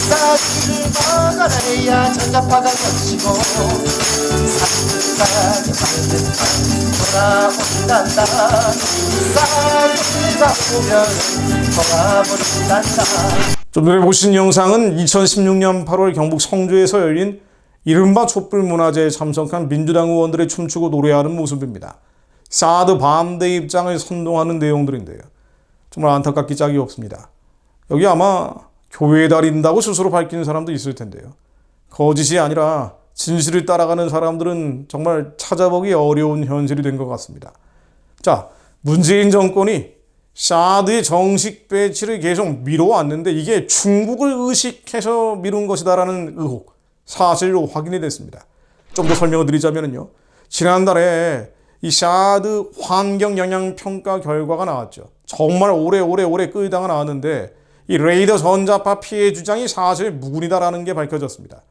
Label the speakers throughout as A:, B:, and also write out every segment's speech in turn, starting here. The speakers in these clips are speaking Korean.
A: 싹을 먹어내야 전자파가 겹치고 산까지 돌아온단다. 싹을 잡으면 돌아버린단다.
B: 좀 전에 보신 영상은 2016년 8월 경북 성주에서 열린 이른바 촛불문화제에 참석한 민주당 의원들의 춤추고 노래하는 모습입니다. 사드 반대 입장을 선동하는 내용들인데요. 정말 안타깝기 짝이 없습니다. 여기 아마 교회에 다닌다고 스스로 밝히는 사람도 있을 텐데요. 거짓이 아니라 진실을 따라가는 사람들은 정말 찾아보기 어려운 현실이 된 것 같습니다. 자, 문재인 정권이 사드의 정식 배치를 계속 미뤄왔는데 이게 중국을 의식해서 미룬 것이다라는 의혹, 사실로 확인이 됐습니다. 좀 더 설명을 드리자면요. 지난달에 이 사드 환경 영향 평가 결과가 나왔죠. 정말 오래 끌다가 나왔는데 이 레이더 전자파 피해 주장이 사실 무근이다라는 게 밝혀졌습니다.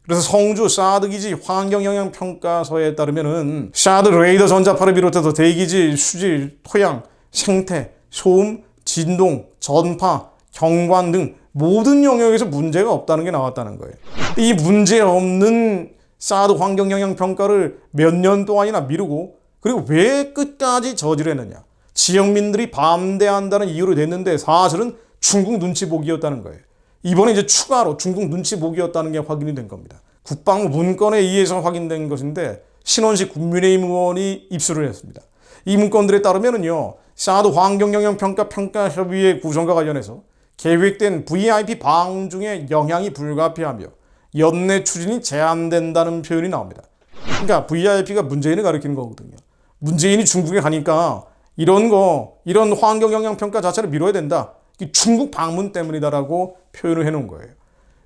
B: 그래서 성주 사드 기지 환경 영향 평가서에 따르면은 사드 레이더 전자파를 비롯해서 대기지 수질, 토양, 생태, 소음, 진동, 전파, 경관 등 모든 영역에서 문제가 없다는 게 나왔다는 거예요. 이 문제 없는 사드 환경 영향 평가를 몇 년 동안이나 미루고 그리고 왜 끝까지 저지르느냐. 지역민들이 반대한다는 이유로 됐는데 사실은 중국 눈치 보기였다는 거예요. 이번에 이제 추가로 중국 눈치 보기였다는 게 확인이 된 겁니다. 국방부 문건에 의해서 확인된 것인데 신원식 국민의힘 의원이 입수를 했습니다. 이 문건들에 따르면은요, 사드 환경영향평가협의회 구성과 관련해서 계획된 VIP 방중의 영향이 불가피하며 연내 추진이 제한된다는 표현이 나옵니다. 그러니까 VIP가 문재인을 가리키는 거거든요. 문재인이 중국에 가니까 이런 환경영향평가 자체를 미뤄야 된다. 중국 방문 때문이다라고 표현을 해놓은 거예요.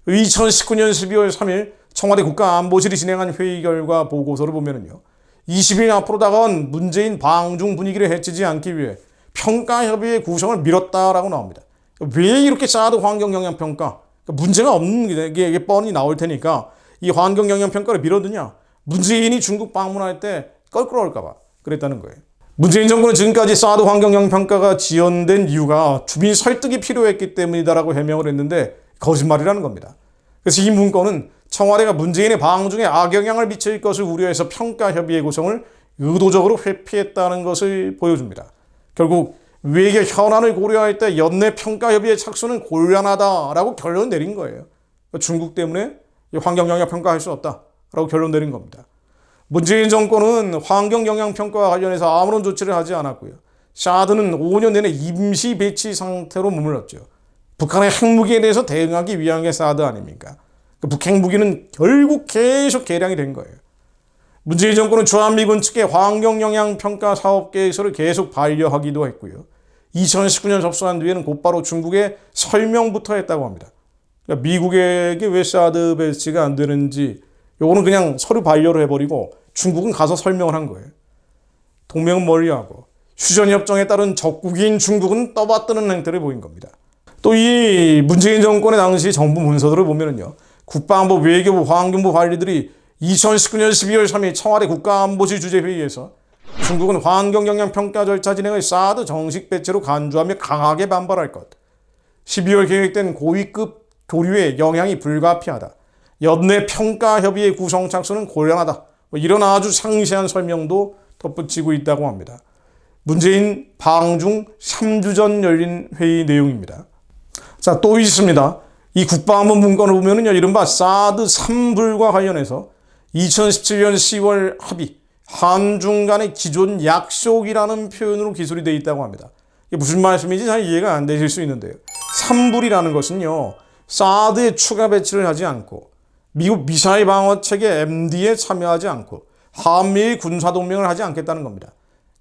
B: 2019년 12월 3일 청와대 국가안보실이 진행한 회의 결과 보고서를 보면은요, 20일 앞으로 다가온 문재인 방중 분위기를 해치지 않기 위해 평가협의회 구성을 미뤘다라고 나옵니다. 왜 이렇게 사드 환경영향평가? 문제가 없는 게 뻔히 나올 테니까 이 환경영향평가를 미뤘느냐? 문재인이 중국 방문할 때 껄끄러울까봐 그랬다는 거예요. 문재인 정부는 지금까지 사드 환경영향평가가 지연된 이유가 주민 설득이 필요했기 때문이다라고 해명을 했는데 거짓말이라는 겁니다. 그래서 이 문건은 청와대가 문재인의 방중에 악영향을 미칠 것을 우려해서 평가협의회 구성을 의도적으로 회피했다는 것을 보여줍니다. 결국 외교 현안을 고려할 때 연내 평가협의회 착수는 곤란하다라고 결론 내린 거예요. 중국 때문에 환경영향평가할 수 없다라고 결론 내린 겁니다. 문재인 정권은 환경영향평가와 관련해서 아무런 조치를 하지 않았고요. 사드는 5년 내내 임시 배치 상태로 머물렀죠. 북한의 핵무기에 대해서 대응하기 위한 게 사드 아닙니까? 북핵무기는 결국 계속 개량이 된 거예요. 문재인 정권은 주한미군 측의 환경영향평가 사업 계획서를 계속 반려하기도 했고요. 2019년 접수한 뒤에는 곧바로 중국에 설명부터 했다고 합니다. 그러니까 미국에게 왜 사드 배치가 안 되는지 요거는 그냥 서류 반려를 해버리고 중국은 가서 설명을 한 거예요. 동맹은 멀리하고 휴전협정에 따른 적국인 중국은 떠받드는 행태를 보인 겁니다. 또 이 문재인 정권의 당시 정부 문서들을 보면은요, 국방부, 외교부, 환경부 관리들이 2019년 12월 3일 청와대 국가안보실 주재회의에서 중국은 환경영향평가 절차 진행을 사드 정식 배치로 간주하며 강하게 반발할 것. 12월 계획된 고위급 교류에 영향이 불가피하다. 연내 평가협의회 구성 착수는 곤란하다. 이런 아주 상세한 설명도 덧붙이고 있다고 합니다. 문재인 방중 3주 전 열린 회의 내용입니다. 자, 또 있습니다. 이 국방부 문건을 보면은요, 이른바 사드 3불과 관련해서 2017년 10월 합의, 한중 간의 기존 약속이라는 표현으로 기술이 되어 있다고 합니다. 이게 무슨 말씀인지 잘 이해가 안 되실 수 있는데요. 3불이라는 것은요, 사드에 추가 배치를 하지 않고 미국 미사일 방어 체계 MD에 참여하지 않고 한미일 군사동맹을 하지 않겠다는 겁니다.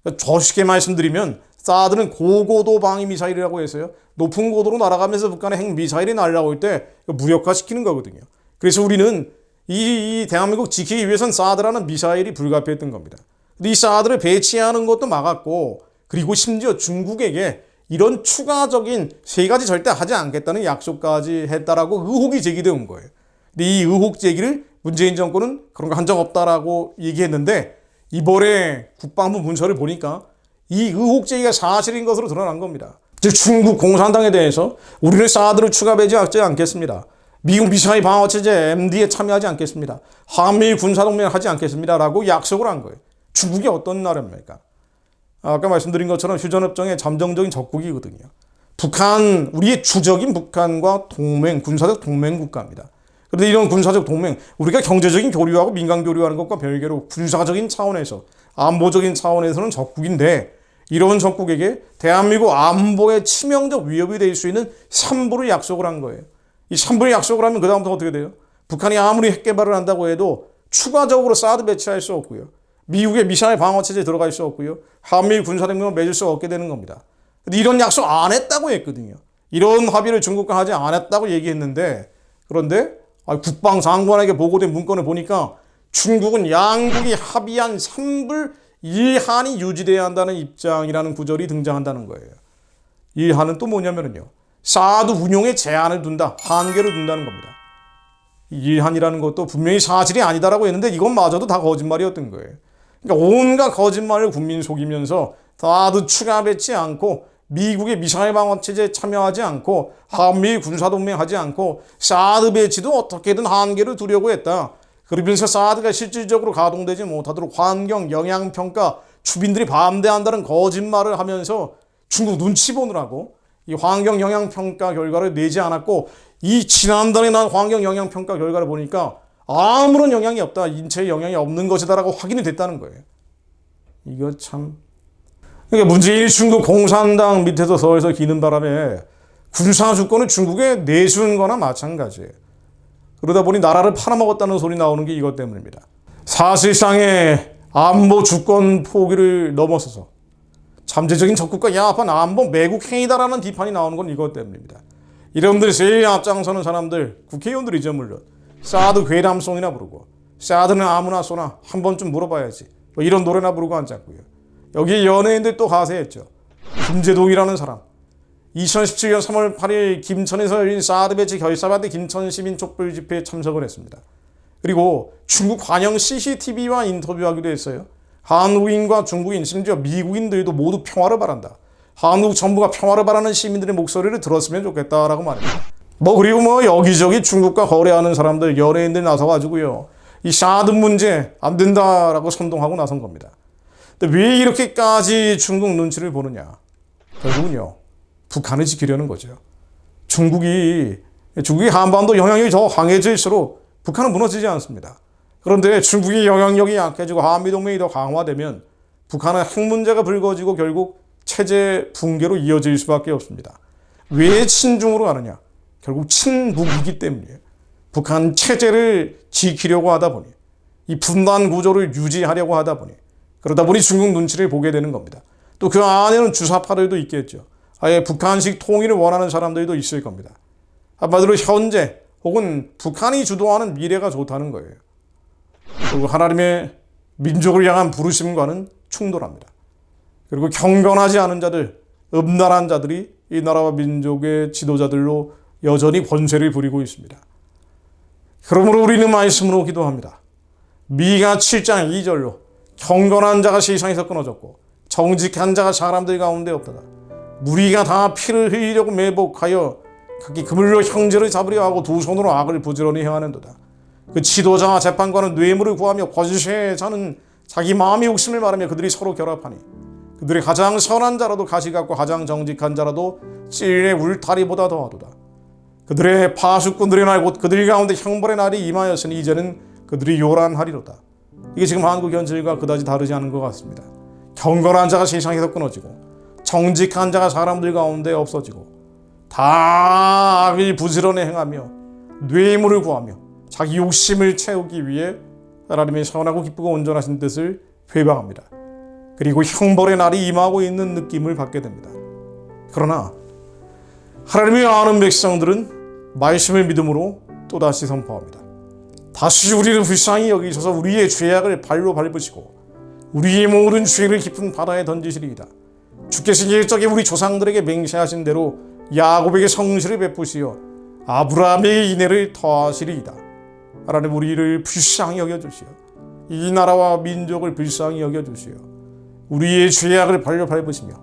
B: 그러니까 쉽게 말씀드리면 사드는 고고도 방위 미사일이라고 해서요, 높은 고도로 날아가면서 북한의 핵미사일이 날아올 때 무력화시키는 거거든요. 그래서 우리는 이 대한민국 지키기 위해선 사드라는 미사일이 불가피했던 겁니다. 근데 이 사드를 배치하는 것도 막았고, 그리고 심지어 중국에게 이런 추가적인 3가지 절대 하지 않겠다는 약속까지 했다라고 의혹이 제기되온 거예요. 근데 이 의혹 제기를 문재인 정권은 그런 거 한 적 없다라고 얘기했는데, 이번에 국방부 문서를 보니까 이 의혹 제기가 사실인 것으로 드러난 겁니다. 즉 중국 공산당에 대해서 우리는 사드를 추가 배제하지 않겠습니다. 미국 미사일 방어 체제 MD에 참여하지 않겠습니다. 한미일 군사동맹을 하지 않겠습니다. 라고 약속을 한 거예요. 중국이 어떤 나라입니까? 아까 말씀드린 것처럼 휴전협정의 잠정적인 적국이거든요. 북한, 우리의 주적인 북한과 동맹, 군사적 동맹 국가입니다. 그런데 이런 군사적 동맹, 우리가 경제적인 교류하고 민간 교류하는 것과 별개로 군사적인 차원에서, 안보적인 차원에서는 적국인데, 이런 적국에게 대한민국 안보에 치명적 위협이 될 수 있는 삼부를 약속을 한 거예요. 이 삼부를 약속을 하면 그다음부터 어떻게 돼요? 북한이 아무리 핵 개발을 한다고 해도 추가적으로 사드 배치할 수 없고요. 미국의 미사일 방어 체제에 들어갈 수 없고요. 한미일 군사동맹을 맺을 수 없게 되는 겁니다. 근데 이런 약속 안 했다고 했거든요. 이런 합의를 중국과 하지 않았다고 얘기했는데, 그런데 국방장관에게 보고된 문건을 보니까 중국은 양국이 합의한 3불 1한이 유지돼야 한다는 입장이라는 구절이 등장한다는 거예요. 1한은 또 뭐냐면요. 사드 운용에 제한을 둔다. 한계를 둔다는 겁니다. 1한이라는 것도 분명히 사실이 아니다라고 했는데 이것마저도 다 거짓말이었던 거예요. 그러니까 온갖 거짓말을 국민 속이면서 사드 추가 배치 않고 미국의 미사일 방어 체제에 참여하지 않고 한미일 군사동맹 하지 않고 사드 배치도 어떻게든 한계를 두려고 했다. 그러면서 사드가 실질적으로 가동되지 못하도록 환경 영향평가 주민들이 반대한다는 거짓말을 하면서 중국 눈치 보느라고 이 환경 영향평가 결과를 내지 않았고, 이 지난달에 난 환경 영향평가 결과를 보니까 아무런 영향이 없다. 인체에 영향이 없는 것이다라고 확인이 됐다는 거예요. 이거 참. 그러니까 문재인이 중국 공산당 밑에서 서에서 기는 바람에 군사주권을 중국에 내주는 거나 마찬가지예요. 그러다 보니 나라를 팔아먹었다는 소리 나오는 게 이것 때문입니다. 사실상의 안보 주권 포기를 넘어서서 잠재적인 적국과 야합한 안보 매국 행위다라는 비판이 나오는 건 이것 때문입니다. 이놈들이 제일 앞장서는 사람들, 국회의원들이죠 물론. 사드 괴담송이나 부르고, 사드는 아무나 쏘나 한 번쯤 물어봐야지, 뭐 이런 노래나 부르고 앉았고요. 여기 연예인들 또 가세했죠. 김재동이라는 사람. 2017년 3월 8일 김천에서 열린 사드 배치 결사반대 김천 시민 촛불 집회에 참석을 했습니다. 그리고 중국 관영 CCTV와 인터뷰하기도 했어요. 한국인과 중국인, 심지어 미국인들도 모두 평화를 바란다. 한국 정부가 평화를 바라는 시민들의 목소리를 들었으면 좋겠다라고 말합니다. 그리고 여기저기 중국과 거래하는 사람들, 연예인들 나서가지고요. 이 사드 문제 안 된다라고 선동하고 나선 겁니다. 근데 왜 이렇게까지 중국 눈치를 보느냐? 결국은요. 북한을 지키려는 거죠. 중국이 한반도 영향력이 더 강해질수록 북한은 무너지지 않습니다. 그런데 중국이 영향력이 약해지고 한미동맹이 더 강화되면 북한은 핵 문제가 불거지고 결국 체제 붕괴로 이어질 수밖에 없습니다. 왜 친중으로 가느냐? 결국 친북이기 때문이에요. 북한 체제를 지키려고 하다 보니, 이 분단 구조를 유지하려고 하다 보니, 그러다 보니 중국 눈치를 보게 되는 겁니다. 또 그 안에는 주사파들도 있겠죠. 아예 북한식 통일을 원하는 사람들도 있을 겁니다. 한마디로 현재 혹은 북한이 주도하는 미래가 좋다는 거예요. 그리고 하나님의 민족을 향한 부르심과는 충돌합니다. 그리고 경건하지 않은 자들, 음란한 자들이 이 나라와 민족의 지도자들로 여전히 권세를 부리고 있습니다. 그러므로 우리는 말씀으로 기도합니다. 미가 7장 2절로 경건한 자가 세상에서 끊어졌고 정직한 자가 사람들 가운데 없다다. 무리가 다 피를 흘리려고 매복하여 각기 그물로 형제를 잡으려 하고 두 손으로 악을 부지런히 행하는도다. 그 지도자와 재판관은 뇌물을 구하며 거짓에 자는 자기 마음의 욕심을 말하며 그들이 서로 결합하니 그들의 가장 선한 자라도 가시 같고 가장 정직한 자라도 찔의 울타리보다 더하도다. 그들의 파수꾼들의 날 곧 그들 가운데 형벌의 날이 임하였으니 이제는 그들이 요란하리로다. 이게 지금 한국 현실과 그다지 다르지 않은 것 같습니다. 경건한 자가 세상에서 끊어지고 정직한 자가 사람들 가운데 없어지고 다 악을 부지런히 행하며 뇌물을 구하며 자기 욕심을 채우기 위해 하나님의 선하고 기쁘고 온전하신 뜻을 회방합니다. 그리고 형벌의 날이 임하고 있는 느낌을 받게 됩니다. 그러나 하나님의 아는 백성들은 말씀을 믿음으로 또다시 선포합니다. 다시 우리를 불쌍히 여기셔서 우리의 죄악을 발로 밟으시고 우리의 모든 죄를 깊은 바다에 던지시리이다. 주께서 일적에 우리 조상들에게 맹세하신 대로 야곱에게 성실을 베푸시어 아브라함의 인애를 더하시리이다. 하나님 우리를 불쌍히 여겨주시어 이 나라와 민족을 불쌍히 여겨주시어 우리의 죄악을 발로 밟으시며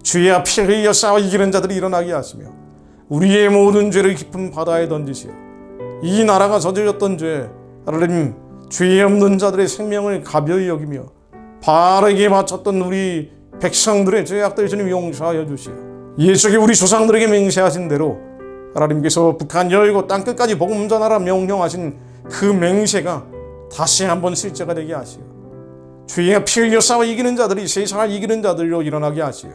B: 주의 앞에 흘려 싸워 이기는 자들이 일어나게 하시며 우리의 모든 죄를 깊은 바다에 던지시어 이 나라가 저질렀던 죄 하나님 죄 없는 자들의 생명을 가벼이 여기며 바르게 바쳤던 우리 백성들의 죄악들 주님 용서하여 주시어 예수께 우리 조상들에게 맹세하신 대로 하나님께서 북한 열고 땅끝까지 복음 전하라 명령하신 그 맹세가 다시 한번 실제가 되게 하시어 주의 피 흘려 싸워 이기는 자들이 세상을 이기는 자들로 일어나게 하시어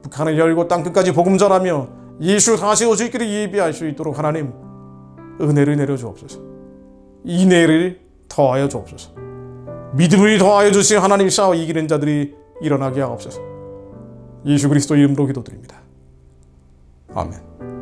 B: 북한을 열고 땅끝까지 복음 전하며 예수 다시 오실 길을 예비할 수 있도록 하나님 은혜를 내려주옵소서. 인내를 더하여 주옵소서. 믿음을 더하여 주시 하나님 싸워 이기는 자들이 일어나게 하옵소서. 예수 그리스도 이름으로 기도드립니다. 아멘.